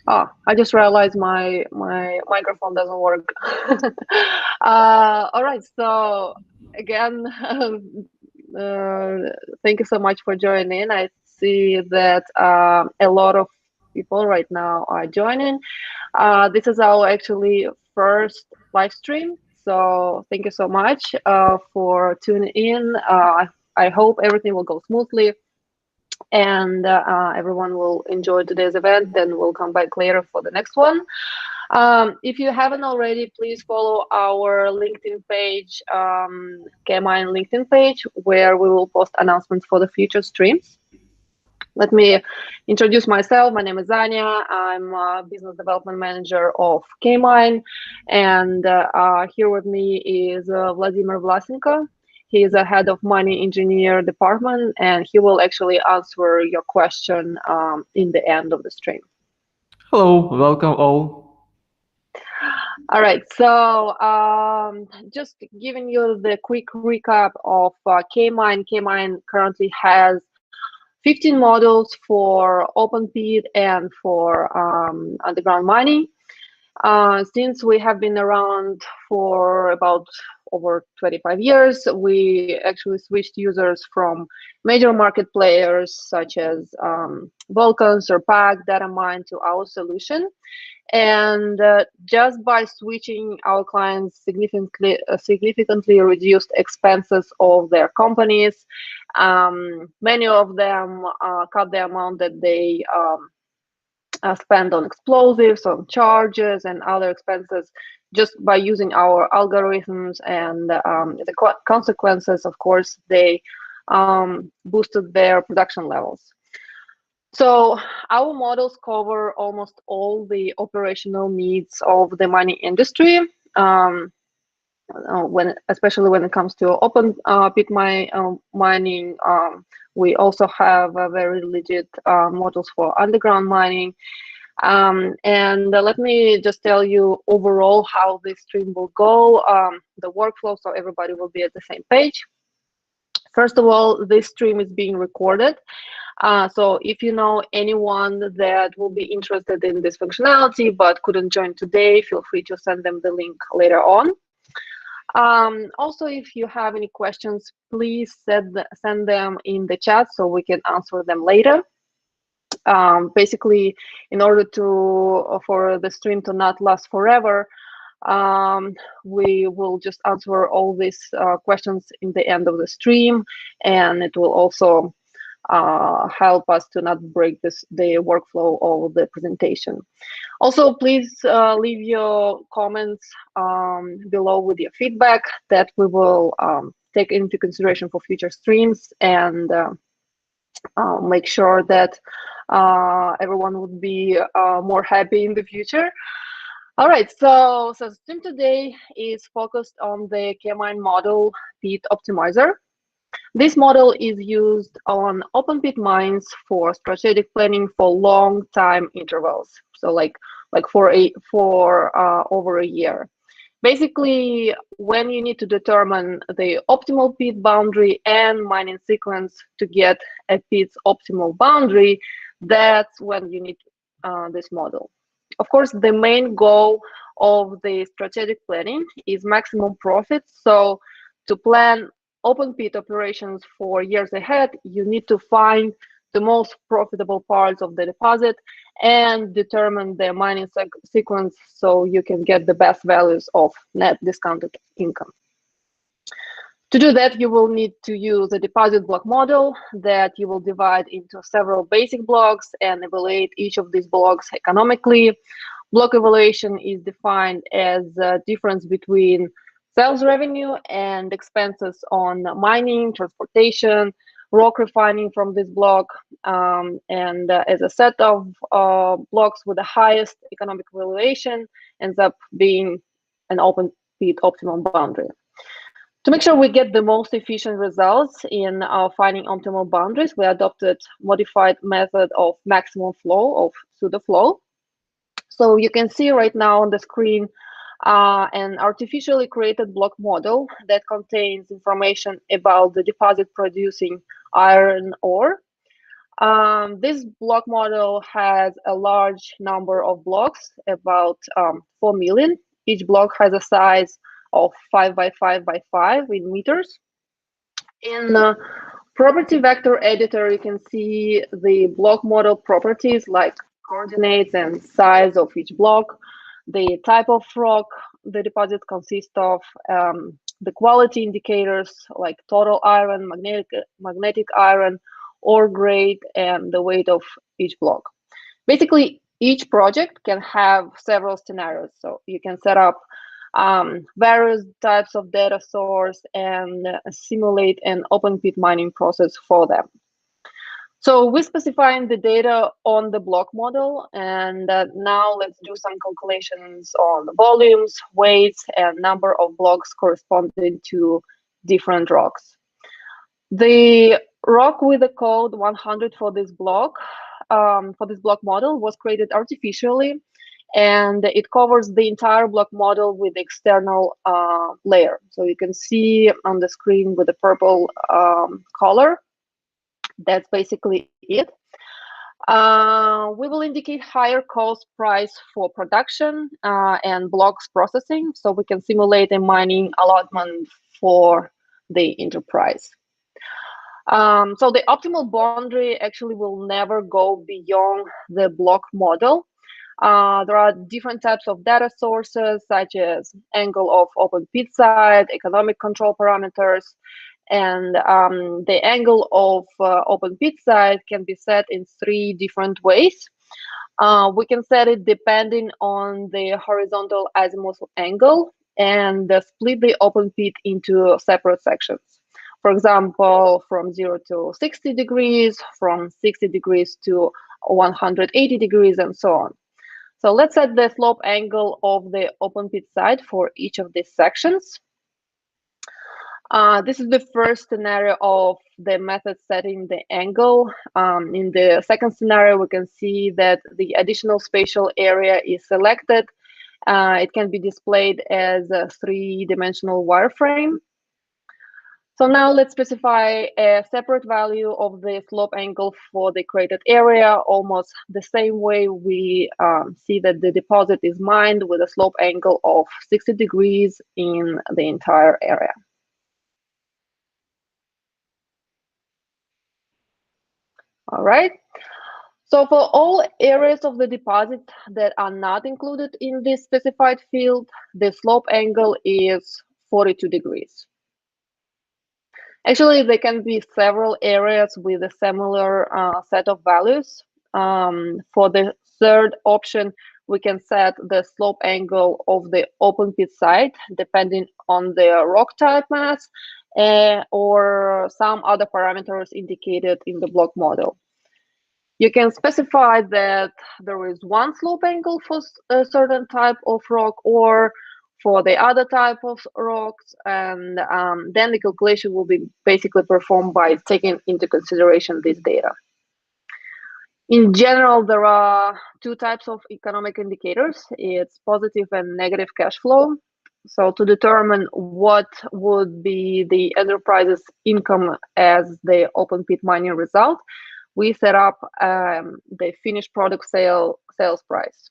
I just realized my microphone doesn't work. All right, so again, thank you so much for joining. I see that a lot of people right now are joining. This is our actually first live stream, so thank you so much for tuning in. I hope everything will go smoothly and everyone will enjoy today's event. Then we'll come back later for the next one. If you haven't already, please follow our LinkedIn page, Kmine LinkedIn page, where we will post announcements for the future streams. Let me introduce myself. My name is Anya. I'm a business development manager of Kmine, and here with me is Vladimir Vlasenko. He is a head of money engineer department, and he will actually answer your question in the end of the stream. Hello, welcome all. All right, so just giving you the quick recap of Kmine. Kmine currently has 15 models for open pit and for underground mining. Since we have been around for about over 25 years, we actually switched users from major market players such as Vulcans or PAC, Datamine to our solution. And just by switching, our clients significantly reduced expenses of their companies. Many of them cut the amount that they spend on explosives, on charges, and other expenses just by using our algorithms. And the consequences, of course, they boosted their production levels. So our models cover almost all the operational needs of the mining industry. Especially when it comes to open pit mining, we also have very legit models for underground mining. And let me just tell you overall how this stream will go, the workflow, so everybody will be at the same page. First of all, this stream is being recorded. So if you know anyone that will be interested in this functionality but couldn't join today, feel free to send them the link later on. Also, if you have any questions, please send them in the chat so we can answer them later. Basically, in order for the stream to not last forever, we will just answer all these questions in the end of the stream, and it will also help us to not break the workflow of the presentation. Also, please leave your comments below with your feedback that we will take into consideration for future streams and make sure that everyone would be more happy in the future. All right, so stream today is focused on the Kmine model pit optimizer. This model is used on open pit mines for strategic planning for long time intervals. So like for over a year. Basically, when you need to determine the optimal pit boundary and mining sequence to get a pit's optimal boundary, that's when you need this model. Of course, the main goal of the strategic planning is maximum profit. So to plan open pit operations for years ahead, you need to find the most profitable parts of the deposit and determine the mining sequence so you can get the best values of net discounted income. To do that, you will need to use a deposit block model that you will divide into several basic blocks and evaluate each of these blocks economically. Block evaluation is defined as a difference between sales revenue and expenses on mining, transportation, rock refining from this block, and as a set of blocks with the highest economic valuation ends up being an open pit optimum boundary. To make sure we get the most efficient results in finding optimal boundaries, we adopted modified method of maximum flow, of pseudo flow. So you can see right now on the screen an artificially created block model that contains information about the deposit producing iron ore. This block model has a large number of blocks, about 4 million. Each block has a size of 5 by 5 by 5 in meters. In property vector editor, you can see the block model properties like coordinates and size of each block, the type of rock the deposit consists of, the quality indicators like total iron, magnetic iron, ore grade, and the weight of each block. Basically, each project can have several scenarios. So you can set up various types of data source and simulate an open pit mining process for them. So we're specifying the data on the block model, and now let's do some calculations on the volumes, weights, and number of blocks corresponding to different rocks. The rock with the code 100 for this block model was created artificially, and it covers the entire block model with the external layer. So you can see on the screen with the purple color, that's basically it. We will indicate higher cost price for production and blocks processing, so we can simulate a mining allotment for the enterprise. So the optimal boundary actually will never go beyond the block model. There are different types of data sources, such as angle of open pit side, economic control parameters, and the angle of open pit side can be set in 3 different ways. We can set it depending on the horizontal azimuthal angle and split the open pit into separate sections. For example, from 0 to 60 degrees, from 60 degrees to 180 degrees, and so on. So let's set the slope angle of the open pit side for each of these sections. This is the first scenario of the method setting the angle. In the second scenario, we can see that the additional spatial area is selected. It can be displayed as a 3-dimensional wireframe. So now let's specify a separate value of the slope angle for the created area, almost the same way we see that the deposit is mined with a slope angle of 60 degrees in the entire area. All right. So for all areas of the deposit that are not included in this specified field, the slope angle is 42 degrees. Actually, there can be several areas with a similar set of values. For the third option, we can set the slope angle of the open pit side, depending on the rock type mass or some other parameters indicated in the block model. You can specify that there is one slope angle for a certain type of rock or for the other type of rocks, and then the calculation will be basically performed by taking into consideration this data. In general, there are 2 types of economic indicators. It's positive and negative cash flow. So to determine what would be the enterprise's income as the open pit mining result, we set up the finished product sales price.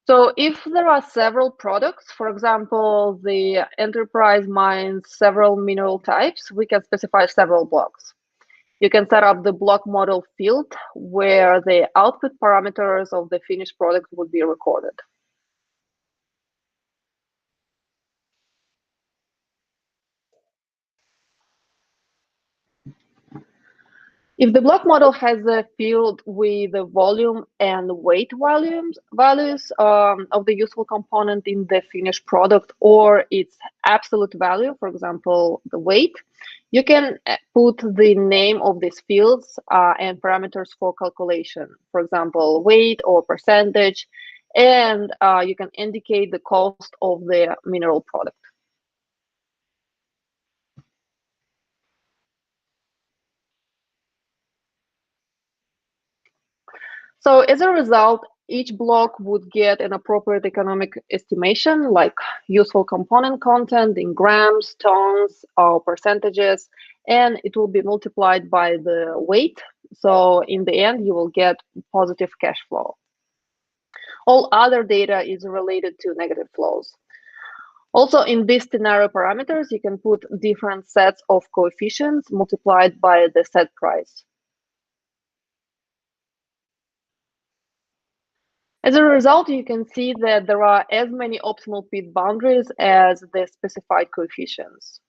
So if there are several products, for example, the enterprise mines several mineral types, we can specify several blocks. You can set up the block model field where the output parameters of the finished product would be recorded. If the block model has a field with the volume and weight values of the useful component in the finished product or its absolute value, for example, the weight, you can put the name of these fields and parameters for calculation, for example, weight or percentage, and you can indicate the cost of the mineral product. So as a result, each block would get an appropriate economic estimation, like useful component content in grams, tons, or percentages, and it will be multiplied by the weight. So in the end, you will get positive cash flow. All other data is related to negative flows. Also, in these scenario parameters, you can put different sets of coefficients multiplied by the set price. As a result, you can see that there are as many optimal pit boundaries as the specified coefficients.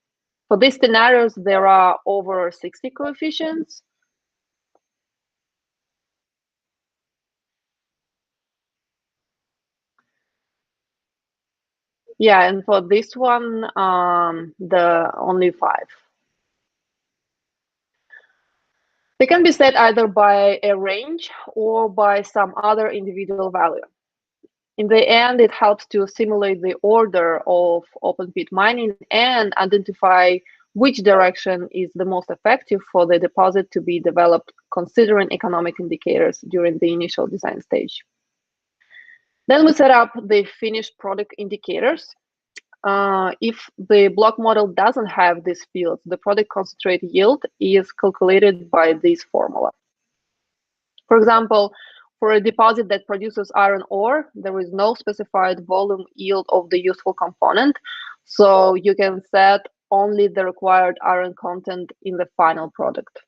For these scenarios, there are over 60 coefficients. Yeah, and for this one, the only 5. They can be set either by a range or by some other individual value. In the end, it helps to simulate the order of open pit mining and identify which direction is the most effective for the deposit to be developed, considering economic indicators during the initial design stage. Then we set up the finished product indicators. If the block model doesn't have these fields, the product concentrate yield is calculated by this formula. For example, for a deposit that produces iron ore, there is no specified volume yield of the useful component, so you can set only the required iron content in the final product.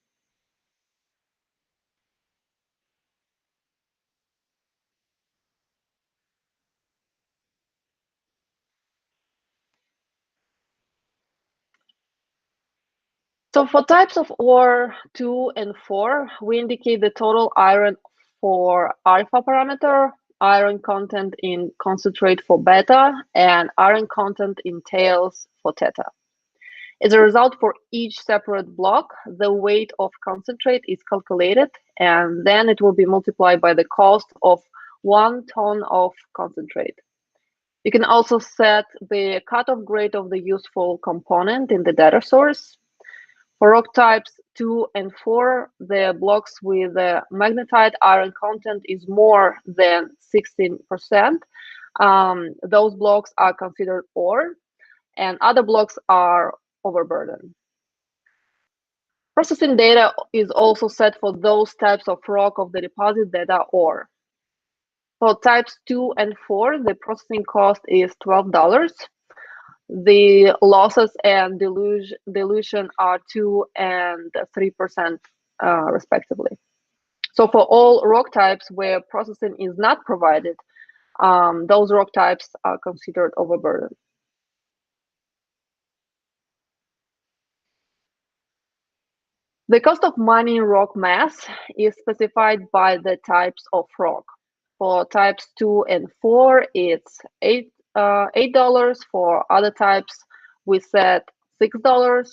So for types of ore 2 and 4, we indicate the total iron for alpha parameter, iron content in concentrate for beta, and iron content in tails for theta. As a result, for each separate block, the weight of concentrate is calculated, and then it will be multiplied by the cost of 1 ton of concentrate. You can also set the cutoff grade of the useful component in the data source. For rock types 2 and 4, the blocks with the magnetite iron content is more than 16%. Those blocks are considered ore, and other blocks are overburden. Processing data is also set for those types of rock of the deposit that are ore. For types 2 and 4, the processing cost is $12. The losses and dilution are 2 and 3% respectively. So for all rock types where processing is not provided, those rock types are considered overburden. The cost of mining rock mass is specified by the types of rock. For types 2 and 4, it's $8. For other types, we set $6.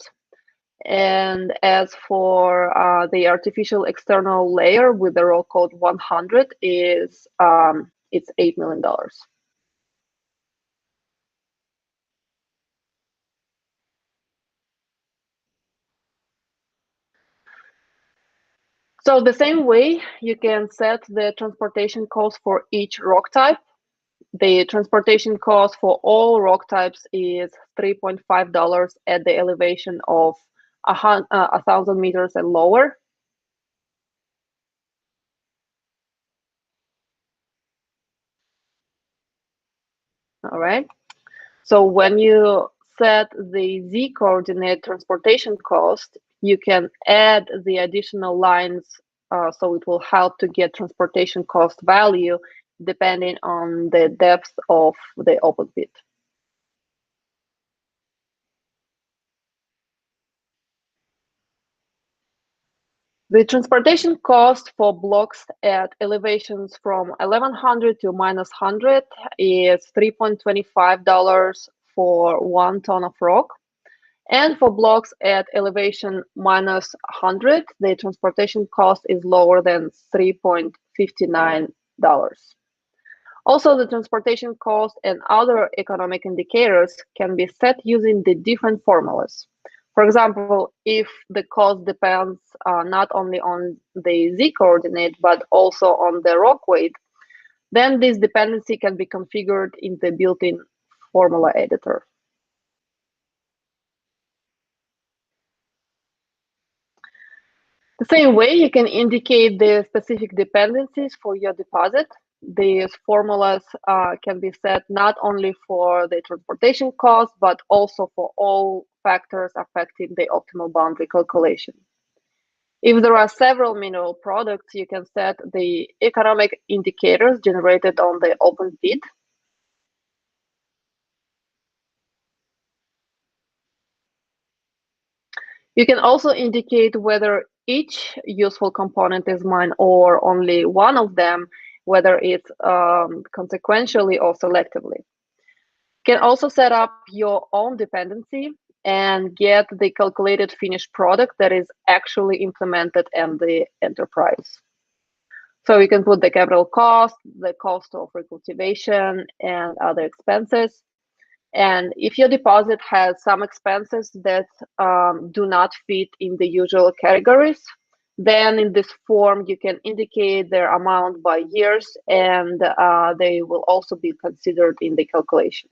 And as for the artificial external layer with the roll code 100, it's $8 million. So the same way, you can set the transportation cost for each rock type. The transportation cost for all rock types is $3.5 at the elevation of 1,000 meters and lower. All right. So when you set the Z coordinate transportation cost, you can add the additional lines, so it will help to get transportation cost value depending on the depth of the open pit. The transportation cost for blocks at elevations from 1100 to minus 100 is $3.25 for 1 ton of rock. And for blocks at elevation minus 100, the transportation cost is lower than $3.59. Also, the transportation cost and other economic indicators can be set using the different formulas. For example, if the cost depends not only on the Z coordinate, but also on the rock weight, then this dependency can be configured in the built-in formula editor. The same way, you can indicate the specific dependencies for your deposit. These formulas can be set not only for the transportation cost, but also for all factors affecting the optimal boundary calculation. If there are several mineral products, you can set the economic indicators generated on the open pit. You can also indicate whether each useful component is mined or only one of them, whether it's consequentially or selectively. You can also set up your own dependency and get the calculated finished product that is actually implemented in the enterprise. So you can put the capital cost, the cost of recultivation, and other expenses. And if your deposit has some expenses that do not fit in the usual categories, then in this form, you can indicate their amount by years, and they will also be considered in the calculation.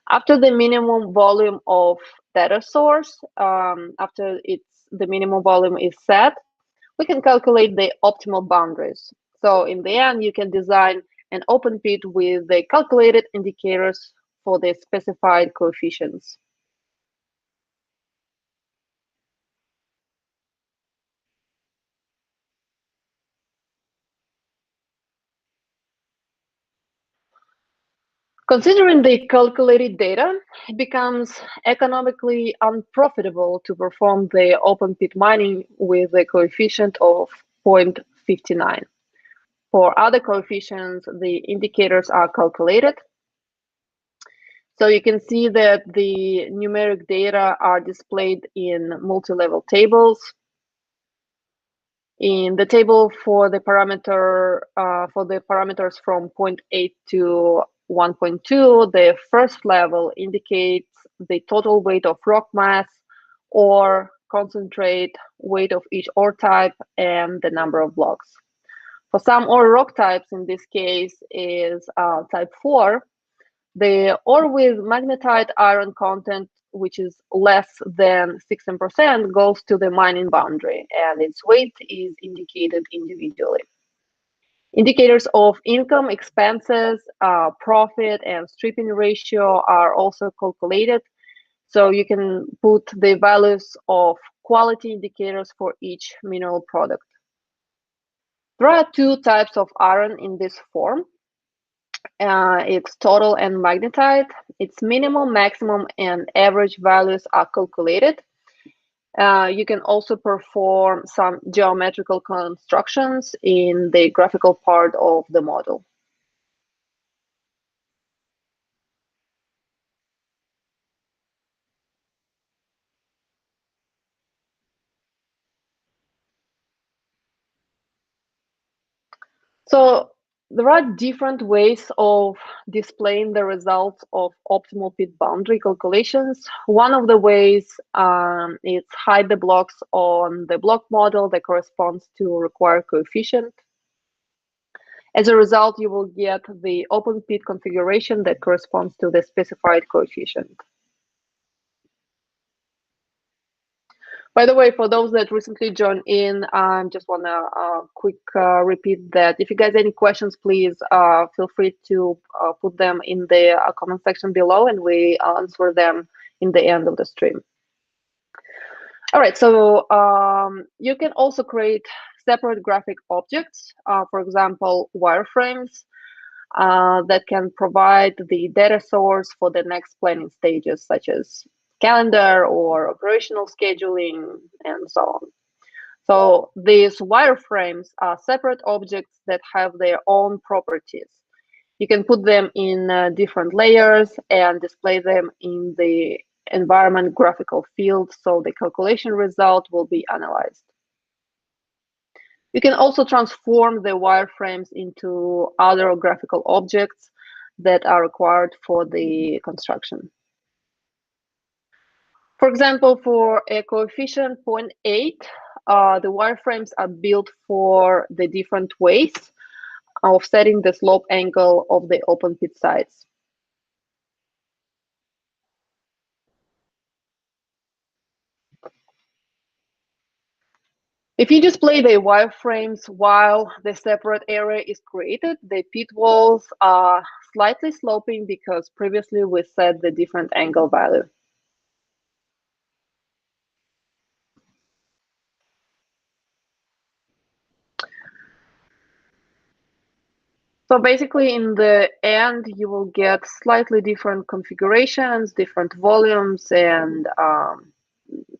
After the minimum volume of data source, after the minimum volume is set, we can calculate the optimal boundaries. So in the end, you can design an open pit with the calculated indicators for the specified coefficients. Considering the calculated data, it becomes economically unprofitable to perform the open pit mining with a coefficient of 0.59. For other coefficients, the indicators are calculated. So you can see that the numeric data are displayed in multi-level tables. In the table for the parameters from 0.8 to 1.2, the first level indicates the total weight of rock mass or concentrate weight of each ore type and the number of blocks. For some ore rock types, in this case is type 4, the ore with magnetite iron content, which is less than 16%, goes to the mining boundary, and its weight is indicated individually. Indicators of income, expenses, profit, and stripping ratio are also calculated. So you can put the values of quality indicators for each mineral product. There are two types of iron in this form. Its total and magnetite. Its minimum, maximum, and average values are calculated. You can also perform some geometrical constructions in the graphical part of the model. So there are different ways of displaying the results of optimal pit boundary calculations. One of the ways is hide the blocks on the block model that corresponds to required coefficient. As a result, you will get the open pit configuration that corresponds to the specified coefficient. By the way, for those that recently joined in, I just want to quick repeat that if you guys have any questions, please feel free to put them in the comment section below, and we answer them in the end of the stream. All right, so you can also create separate graphic objects, for example, wireframes, that can provide the data source for the next planning stages, such as calendar or operational scheduling, and so on. So these wireframes are separate objects that have their own properties. You can put them in different layers and display them in the environment graphical field, so the calculation result will be analyzed. You can also transform the wireframes into other graphical objects that are required for the construction. For example, for a coefficient 0.8, the wireframes are built for the different ways of setting the slope angle of the open pit sites. If you display the wireframes while the separate area is created, the pit walls are slightly sloping because previously we set the different angle value. So basically in the end, you will get slightly different configurations, different volumes, and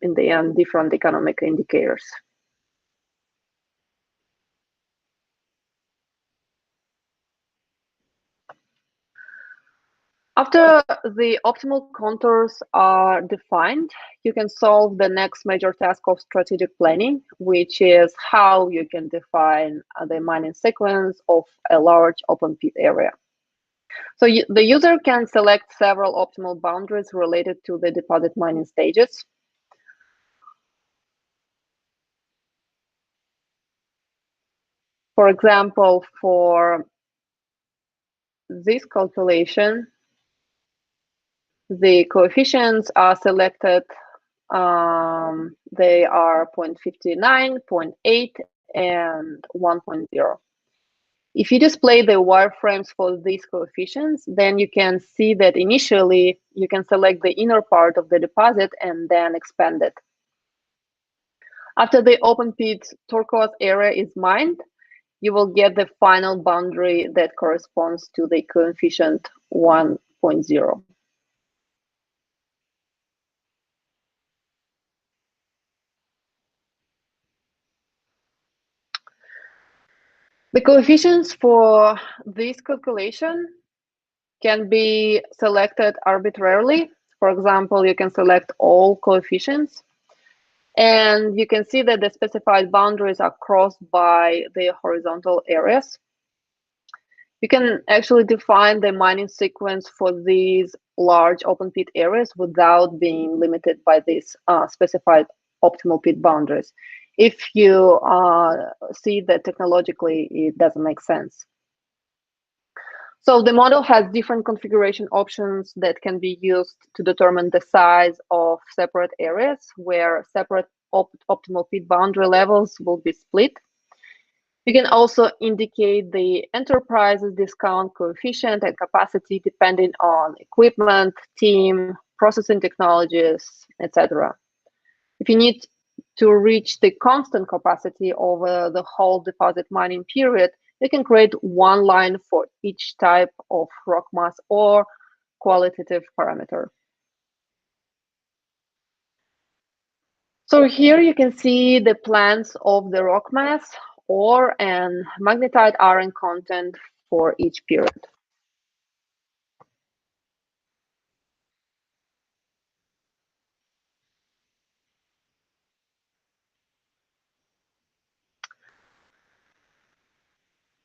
in the end, different economic indicators. After the optimal contours are defined, you can solve the next major task of strategic planning, which is how you can define the mining sequence of a large open pit area. So the user can select several optimal boundaries related to the deposit mining stages. For example, for this calculation, the coefficients are selected. They are 0.59, 0.8, and 1.0. If you display the wireframes for these coefficients, then you can see that initially you can select the inner part of the deposit and then expand it. After the open pit turquoise area is mined, you will get the final boundary that corresponds to the coefficient 1.0. The coefficients for this calculation can be selected arbitrarily. For example, you can select all coefficients, and you can see that the specified boundaries are crossed by the horizontal areas. You can actually define the mining sequence for these large open pit areas without being limited by these specified optimal pit boundaries, if you see that technologically it doesn't make sense. So the model has different configuration options that can be used to determine the size of separate areas where separate optimal pit boundary levels will be split. You can also indicate the enterprise's discount coefficient and capacity depending on equipment, team, processing technologies, etc. If you need to reach the constant capacity over the whole deposit mining period, you can create one line for each type of rock mass or qualitative parameter. So here you can see the plans of the rock mass, ore, and magnetite iron content for each period.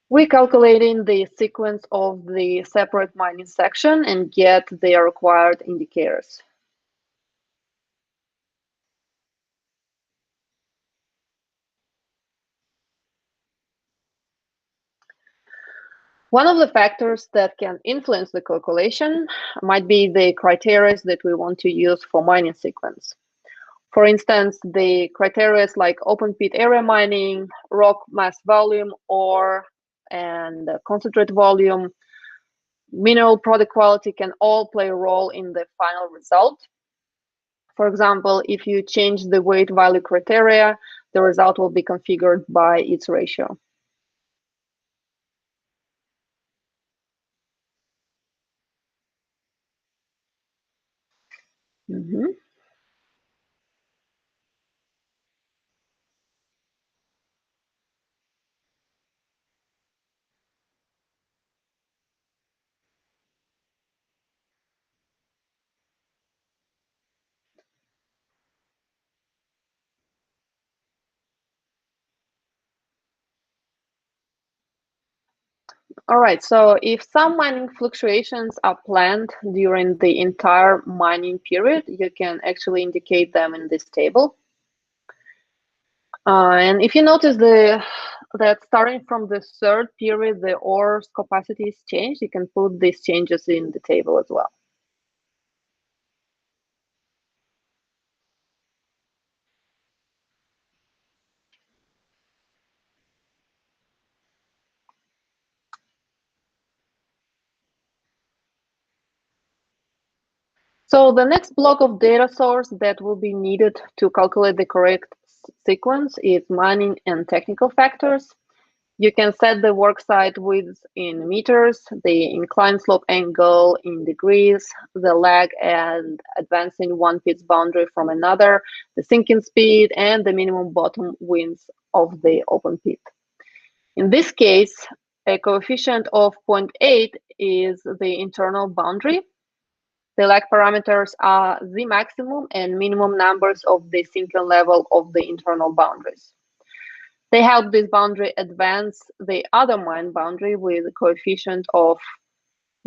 We're calculating the sequence of the separate mining section and get their required indicators. One of the factors that can influence the calculation might be the criteria that we want to use for mining sequence. For instance, the criteria like open pit area mining, rock mass volume, ore, and concentrate volume, mineral product quality can all play a role in the final result. For example, if you change the weight value criteria, the result will be configured by its ratio. Mm-hmm. All right, so if some mining fluctuations are planned during the entire mining period, you can actually indicate them in this table. And if you notice that starting from the third period, the ore's capacity is changed, you can put these changes in the table as well. So the next block of data source that will be needed to calculate the correct sequence is mining and technical factors. You can set the worksite width in meters, the incline slope angle in degrees, the lag and advancing one pit's boundary from another, the sinking speed, and the minimum bottom width of the open pit. In this case, a coefficient of 0.8 is the internal boundary. The lag parameters are the maximum and minimum numbers of the sinking level of the internal boundaries. They help this boundary advance the other mine boundary with a coefficient of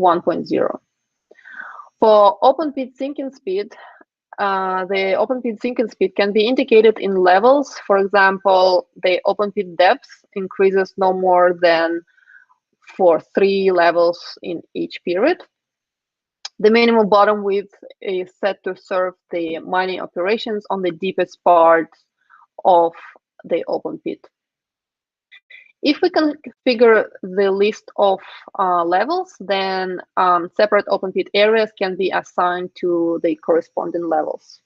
1.0. For open pit sinking speed, the open pit sinking speed can be indicated in levels. For example, the open pit depth increases no more than for 3 levels in each period. The minimum bottom width is set to serve the mining operations on the deepest part of the open pit. If we configure the list of levels, then separate open pit areas can be assigned to the corresponding levels.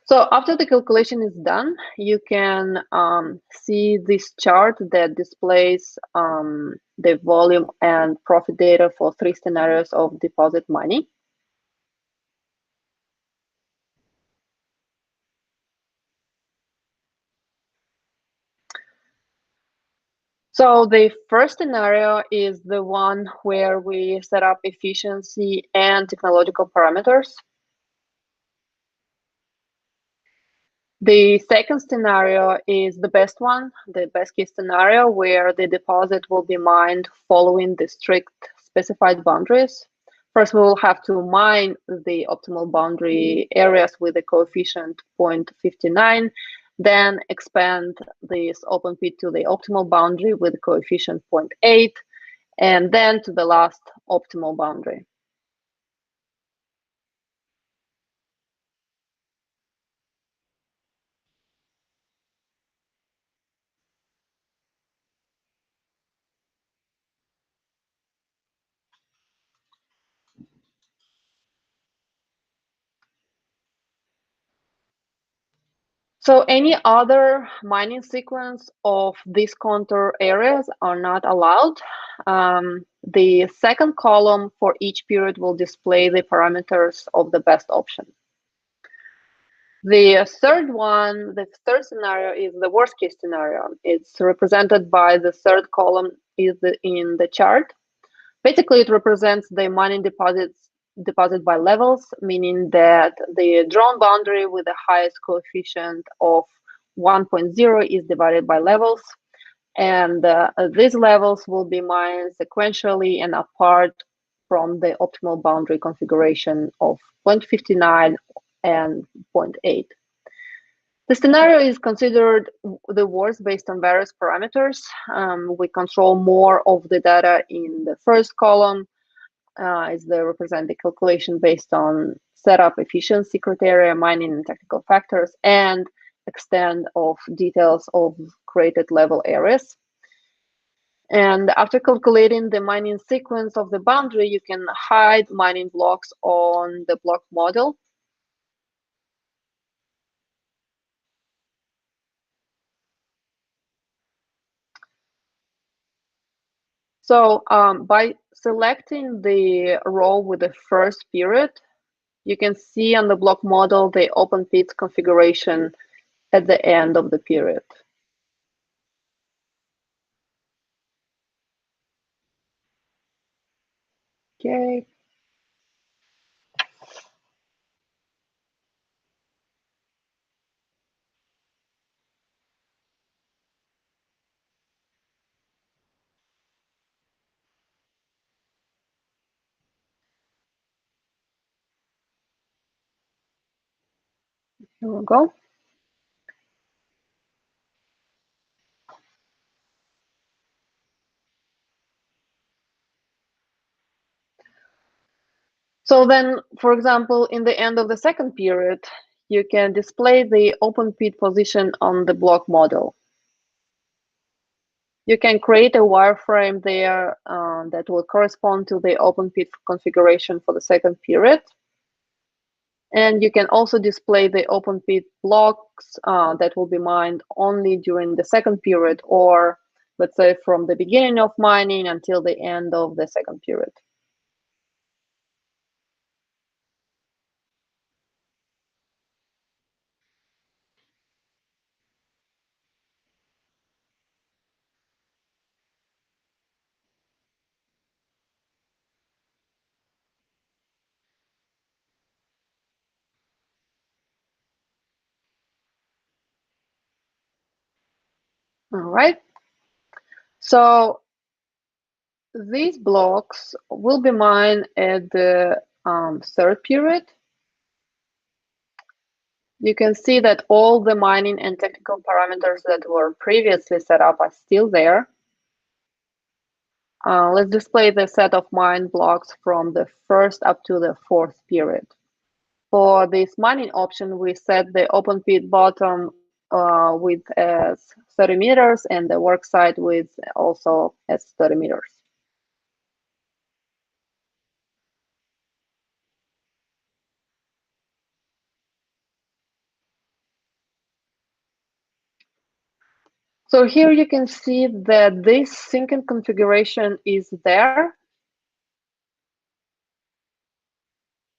So after the calculation is done, you can see this chart that displays the volume and profit data for 3 scenarios of deposit mining. So the first scenario is the one where we set up efficiency and technological parameters. The second scenario is the best one, the best case scenario, where the deposit will be mined following the strict specified boundaries. First, we will have to mine the optimal boundary areas with a coefficient 0.59, then expand this open pit to the optimal boundary with a coefficient 0.8, and then to the last optimal boundary. So any other mining sequence of these contour areas are not allowed. The second column for each period will display the parameters of the best option. The third one, the third scenario is the worst case scenario. It's represented by the third column in the chart. Basically, it represents the mining deposit by levels, meaning that the drawn boundary with the highest coefficient of 1.0 is divided by levels. And these levels will be mined sequentially and apart from the optimal boundary configuration of 0.59 and 0.8. The scenario is considered the worst based on various parameters. We control more of the data in the first column, is the represent the calculation based on setup efficiency criteria, mining and technical factors, and extent of details of created level areas. And after calculating the mining sequence of the boundary, you can hide mining blocks on the block model. So by selecting the row with the first period, you can see on the block model the open pit configuration at the end of the period. Okay. Here we go. So then, for example, in the end of the second period, you can display the open pit position on the block model. You can create a wireframe there that will correspond to the OpenPit configuration for the second period. And you can also display the OpenPit blocks that will be mined only during the second period, or let's say from the beginning of mining until the end of the second period. All right. So these blocks will be mined at the third period. You can see that all the mining and technical parameters that were previously set up are still there. Let's display the set of mine blocks from the first up to the fourth period. For this mining option, we set the open pit bottom width as 30 meters and the worksite width also as 30 meters. So here you can see that this syncing configuration is there.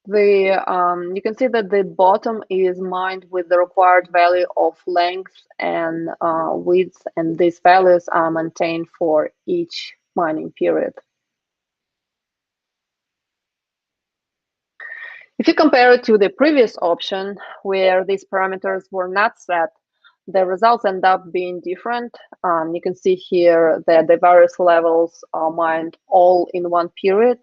You can see that the bottom is mined with the required value of length and width, and these values are maintained for each mining period. If you compare it to the previous option, where these parameters were not set, the results end up being different. You can see here that the various levels are mined all in one period,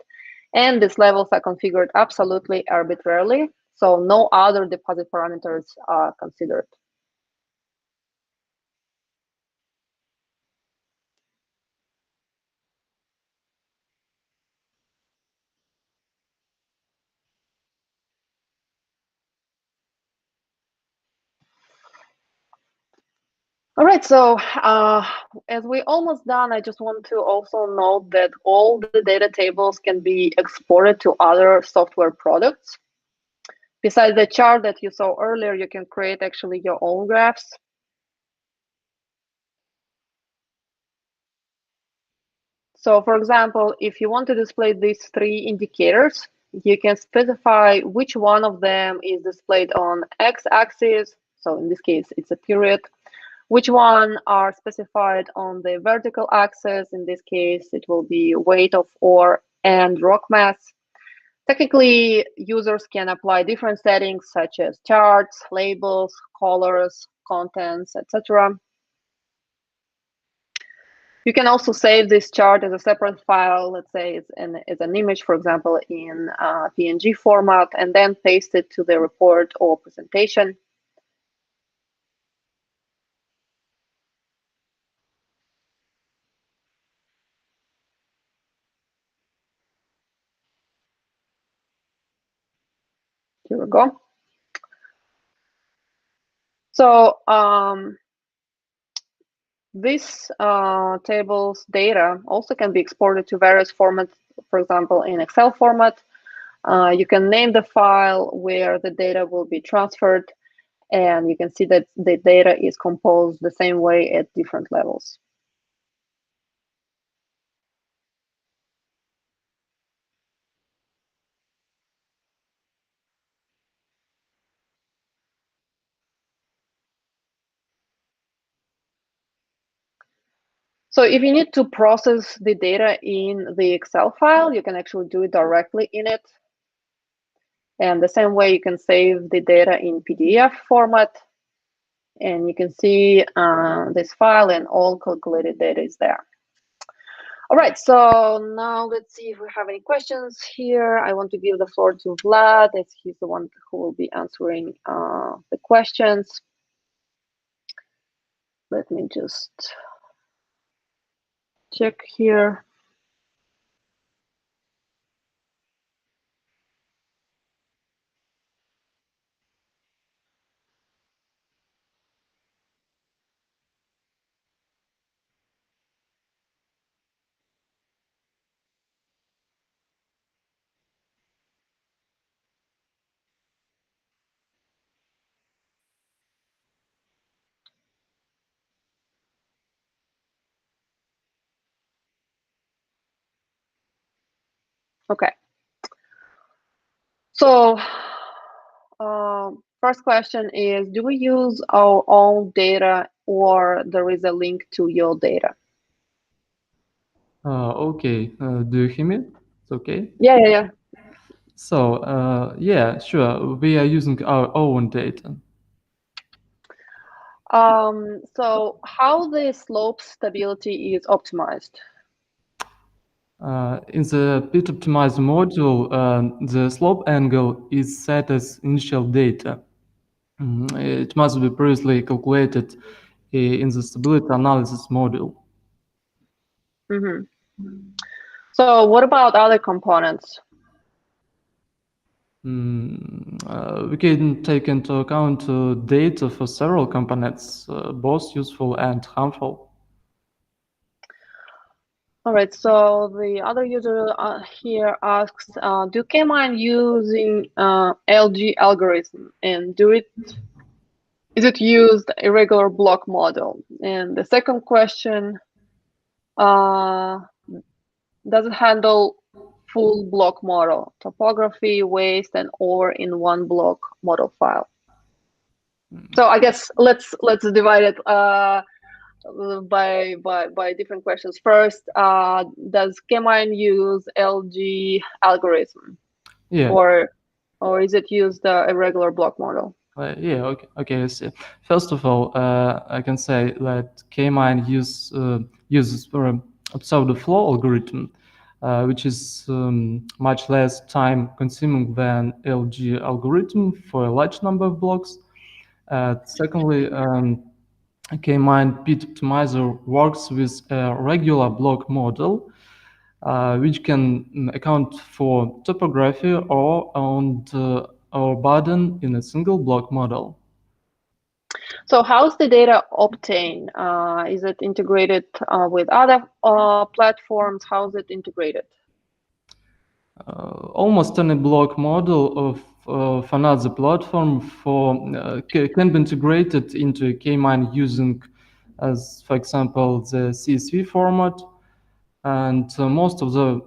and these levels are configured absolutely arbitrarily, so no other deposit parameters are considered. All right, so as we're almost done, I just want to also note that all the data tables can be exported to other software products. Besides the chart that you saw earlier, you can create actually your own graphs. So for example, if you want to display these three indicators, you can specify which one of them is displayed on x-axis. So in this case, it's a period. Which one are specified on the vertical axis? In this case, it will be weight of ore and rock mass. Technically, users can apply different settings such as charts, labels, colors, contents, etc. You can also save this chart as a separate file, let's say it's as an image, for example, in PNG format, and then paste it to the report or presentation. Here we go. So this table's data also can be exported to various formats, for example, in Excel format. You can name the file where the data will be transferred, and you can see that the data is composed the same way at different levels. So if you need to process the data in the Excel file, you can actually do it directly in it. And the same way you can save the data in PDF format. And you can see this file and all calculated data is there. All right, so now let's see if we have any questions here. I want to give the floor to Vlad, as he's the one who will be answering the questions. Let me just check here. Okay. So, first question is, do we use our own data or there is a link to your data? Okay, do you hear me? It's okay. Yeah, yeah, yeah. So, yeah, sure, we are using our own data. So how the slope stability is optimized? In the bit optimized module, the slope angle is set as initial data. It must be previously calculated in the stability analysis module. Hmm. So what about other components? We can take into account data for several components, both useful and harmful. All right, so the other user here asks, do K-mine using LG algorithm and is it used irregular block model? And the second question, uh, does it handle full block model, topography, waste, and or in one block model file? So I guess let's divide it by different questions. First, does K-mine use LG algorithm, Yeah, or is it use the irregular block model? yeah, okay, okay. I see. First of all, I can say that K-mine uses a pseudo flow algorithm, which is much less time consuming than LG algorithm for a large number of blocks. Secondly, K-mine pit optimizer works with a regular block model, which can account for topography or burden in a single block model. So how's the data obtained? Is it integrated with other platforms? How's it integrated? Almost any block model of another platform can be integrated into K-mine using, as for example, the CSV format. And most of the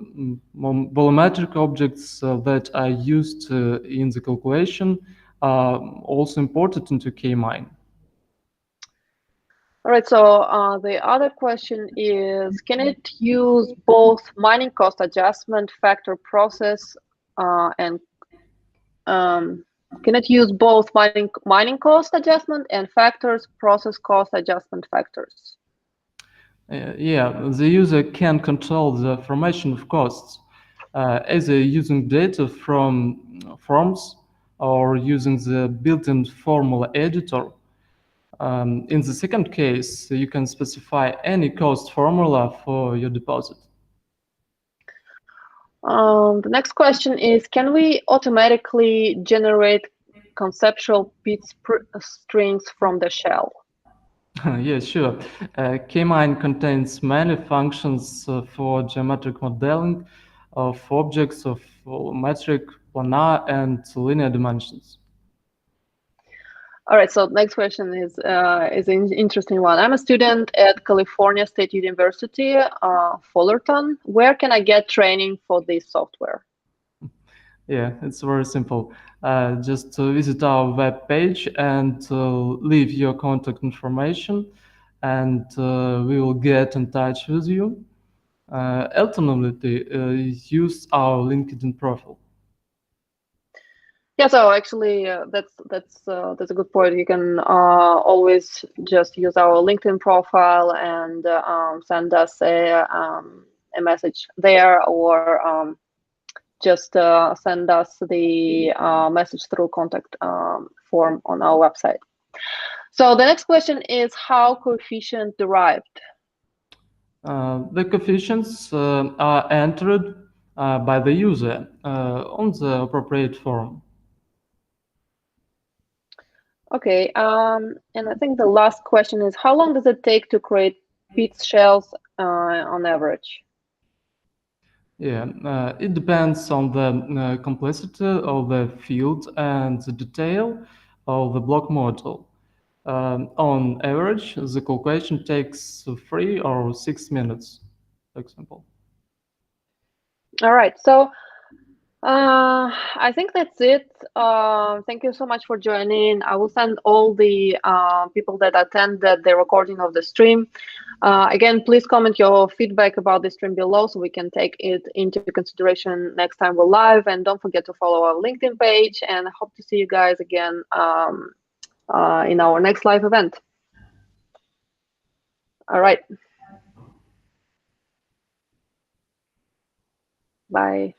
volumetric objects that are used in the calculation are also imported into K-mine. All right, so the other question is, can it use both mining cost adjustment factor process and can it use both mining cost adjustment and factors process cost adjustment factors? Yeah, the user can control the formation of costs, either using data from forms or using the built-in formula editor. In the second case, you can specify any cost formula for your deposit. The next question is, can we automatically generate conceptual bit strings from the shell? Yeah, sure. K-mine contains many functions for geometric modeling of objects of metric, planar, and linear dimensions. All right, so next question is an interesting one. I'm a student at California State University, Fullerton. Where can I get training for this software? Yeah, it's very simple. Just visit our web page and leave your contact information, and we will get in touch with you. Alternatively, use our LinkedIn profile. Yeah, so actually, that's a good point. You can always just use our LinkedIn profile and send us a message there, or just send us the message through contact form on our website. So the next question is how coefficient derived? The coefficients are entered by the user on the appropriate form. Okay, and I think the last question is how long does it take to create pit shells on average? Yeah, it depends on the complexity of the field and the detail of the block model. On average, the calculation takes 3 or 6 minutes, for example. All right, so I think that's it. Thank you so much for joining. I will send all the people that attended the recording of the stream. Again, please comment your feedback about the stream below so we can take it into consideration next time we're live. And don't forget to follow our LinkedIn page, and I hope to see you guys again in our next live event. All right. Bye.